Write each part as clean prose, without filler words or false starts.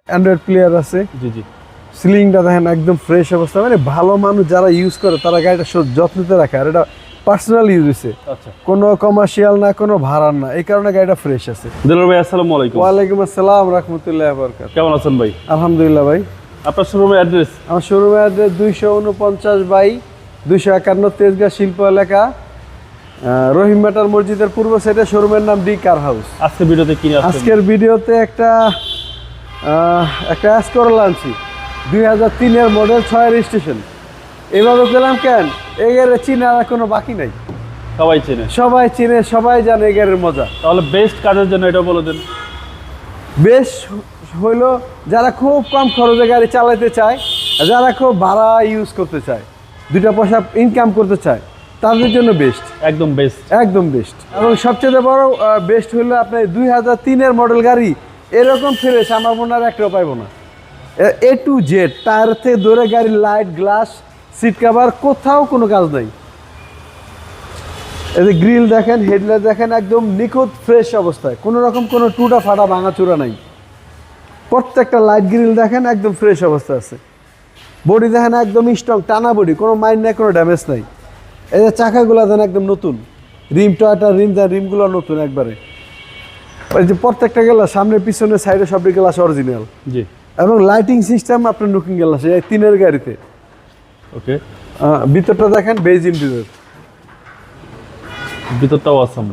Android player আছে। জি জি। সিলিংটা দেখেন একদম ফ্রেশ অবস্থা, মানে ভালো মানুষ যারা ইউজ করে তারা গাড়িটা যত্নতে রাখে, আর এটা পার্সোনাল ইউজ হয়েছে, আচ্ছা। কোনো কমার্শিয়াল না, কোনো ভাড়ার না, এই কারণে গাড়িটা ফ্রেশ আছে। দিলর ভাই আসসালামু আলাইকুম। ওয়ালাইকুম আসসালাম রাহমাতুল্লাহি ওয়া বারাকাতুহু। কেমন আছেন ভাই? আলহামদুলিল্লাহ ভাই। আপনার শোরুমের অ্যাড্রেস? আমার শোরুমের অ্যাড্রেস 249/251 তেজগাঁ শিল্প এলাকা, রহিম মেটাল মসজিদের পূর্ব সাইডে। শোরুমের নাম ডি কার হাউস। আজকে ভিডিওতে কি আছে? আজকের ভিডিওতে একটা অ্যাশ করলা আনছি, 2003-এর মডেল, 6 রেজিস্ট্রেশন। এভাবে পেলাম কেন, এই গাড়ি চিনার কোনো বাকি নাই, সবাই চেনে, সবাই চিনে, সবাই জানে এই গাড়ির মজা। তাহলে বেস্ট কাজের জন্য এটা বলে দেন। বেশ হইলো যারা খুব কম খরচে গাড়ি চালাতে চায়, যারা খুব ভাড়া ইউজ করতে চায়, দুইটা পয়সা ইনকাম করতে চায়, তাদের জন্য বেস্ট, একদম বেস্ট, একদম বেস্ট। এবং সবচেয়ে বড় বেস্ট হইলো আপনার 2003-এর মডেল গাড়ি এরকম ফ্রেশ আমার মনে হয় একটাও পাইব না। A to Z, টায়ার থেকে ধরে গাড়ির লাইট, গ্লাস, সিট কভার, কোথাও কোনো কাজ নাই। এই যে গ্রিল দেখেন, হেডলাইট দেখেন, একদম নিখুঁত ফ্রেশ অবস্থায়, কোনো রকম কোনো টুটা ফাটা ভাঙাচুরা নাই। প্রত্যেকটা লাইট গ্রিল দেখেন একদম ফ্রেশ অবস্থায় আছে। বডি দেখেন একদম স্ট্রং, টানা বডি, কোনো মাইন্ড নাই, কোনো ড্যামেজ নাই। এই যে চাকাগুলো দেন একদম নতুন, রিম টয়টা রিম দেন, রিমগুলো নতুন একবারে। এই যে প্রত্যেকটা গ্লাস, সামনে পিছনে সাইডে সব গ্লাস অরিজিনাল। জি। এবং লাইটিং সিস্টেম আপনার লুকিং গ্লাস এই 3-এর গাড়িতে। ওকে। ভিতরটা দেখেন বেজ ইন্টেরিয়র, ভিতরটাও আসাম।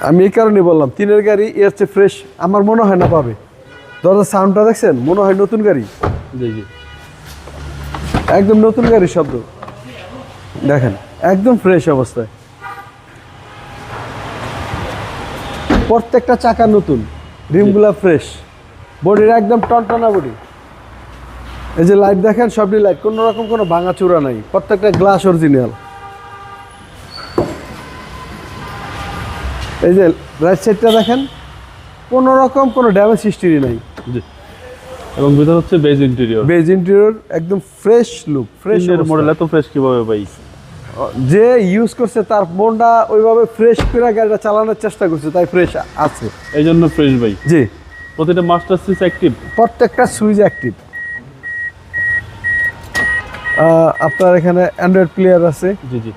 আমি এই কারণে বললাম 3-এর গাড়ি এর চেয়ে ফ্রেশ আমার মনে হয় না পাবে। দরজার সাউন্ডটা দেখছেন, মনে হয় নতুন গাড়ি, জি জি, একদম নতুন গাড়ির শব্দ দেখেন, একদম ফ্রেশ অবস্থায়। প্রত্যেকটা চাকা নতুন, রিমগুলা ফ্রেশ, বডির একদম টনটনা বডি। এই যে লাইট দেখেন, সবই লাইট, কোনো রকম কোনো ভাঙাচুরা নাই, প্রত্যেকটা গ্লাস অরিজিনাল। এই যে রাইট সাইডটা দেখেন, কোনো রকম কোনো ড্যামেজ হিস্ট্রি নাই। জি। এবং ভিতর হচ্ছে বেজ ইন্টেরিয়র, বেজ ইন্টেরিয়র, একদম ফ্রেশ লুক, ফ্রেশ মডেল। এত ফ্রেশ কিভাবে ভাই? যে ইউজ করছে তার মনটা ওইভাবে ফ্রেশ করে গাড়িটা চালানোর চেষ্টা করছে, তাই ফ্রেশ আছে, এই জন্য ফ্রেশ ভাই। জি। প্রতিটা মাস্টার সুইচ অ্যাক্টিভ, প্রত্যেকটা সুইচ অ্যাক্টিভ। আপনার এখানে অ্যান্ড্রয়েড প্লেয়ার আছে। জি জি।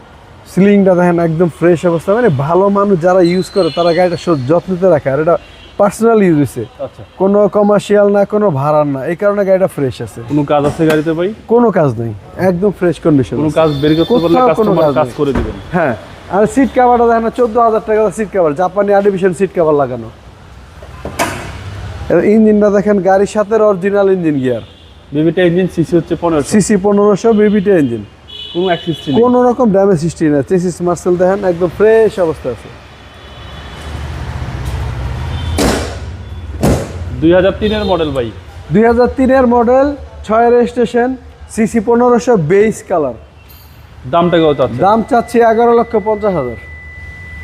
সিলিংটা দেখেন একদম ফ্রেশ অবস্থা, মানে ভালো মানুষ যারা ইউজ করে তারা গাড়িটা যত্নতে রাখে, আর এটা পার্সোনাল ইউজ হয়েছে, আচ্ছা। কোনো কমার্শিয়াল না, কোনো ভাড়ার না, এই কারণে গাড়িটা ফ্রেশ আছে। কোনো কাজ আছে গাড়িতে ভাই? কোনো কাজ নেই, একদম ফ্রেশ কন্ডিশন। কোনো কাজ বের করতে পারলে কোথাও কোনো কাস্টমার কাজ কাজ নেই। করে দিবেন। হ্যাঁ, আর সিট কভারটা দেখেন 14,000 টাকা সিট কভার, জাপানি আর্টিফিশিয়াল সিট কভার লাগানো। ইঞ্জিনটা দেখেন গাড়ির সাথে অরিজিনাল ইঞ্জিন গিয়ার, বিবিটা ইঞ্জিন, সিসি হচ্ছে 1500, সিসি 1500, বিবিটা ইঞ্জিন, কোনো অ্যাক্সিস্ট নেই, কোনো রকম ড্যামেজ হিস্ট্রি না। চেসিস মার্সেল দেখেন একদম ফ্রেশ অবস্থা আছে। 2003-এর মডেল ভাই, 2003-এর model, 6 registration, CC 1500, beige colour. দামটা কত আছে? দাম চাচ্ছি 11,50,000।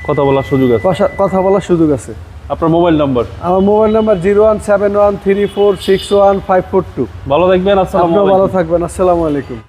কথা বলার সুযোগ আছে, কথা বলার সুযোগ আছে। আপনার মোবাইল নাম্বার? আমার মোবাইল নাম্বার 01713461542। ভালো থাকবেন, আসসালামু আপনিও আলাইকুম। ভালো থাকবেন, আসসালামু আলাইকুম।